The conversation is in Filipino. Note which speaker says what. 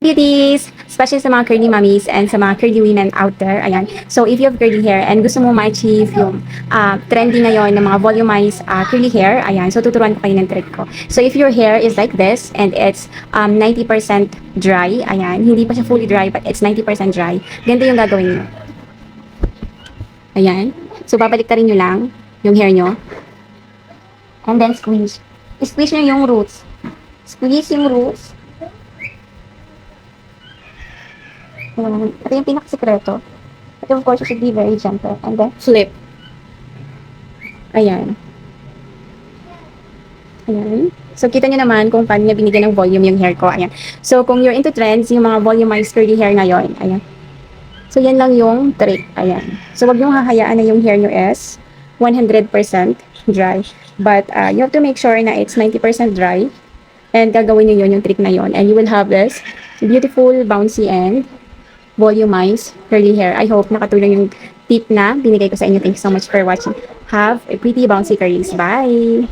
Speaker 1: Beauties, especially sa mga curly mommies and sa mga curly women out there. Ayan. So, if you have curly hair and gusto mo ma-achieve yung trendy ngayon ng mga volumized curly hair, ayan. So, tuturuan ko kayo ng trick ko. So, if your hair is like this and it's 90% dry, ayan. Hindi pa siya fully dry but it's 90% dry. Ganito yung gagawin niyo. Ayan. So, babalik-tarin nyo lang yung hair nyo. And then, squeeze. Squeeze nyo yung roots. Squeeze yung roots. Ito yung pinakasikreto. Ito, of course, you should be very gentle. And then, flip. Ayan. Ayan. So, kita nyo naman kung paano niya binigyan ng volume yung hair ko. Ayan. So, kung you're into trends, yung mga volumized curly hair ngayon. Ayan. So, yan lang yung trick. Ayan. So, wag nyo hahayaan na yung hair nyo is 100% dry. But, you have to make sure na it's 90% dry. And gagawin nyo yun, yung trick na yun. And you will have this beautiful, bouncy, and volumized curly hair. I hope nakatulong yung tip na binigay ko sa inyo. Thank you so much for watching. Have a pretty bouncy curlies. Bye!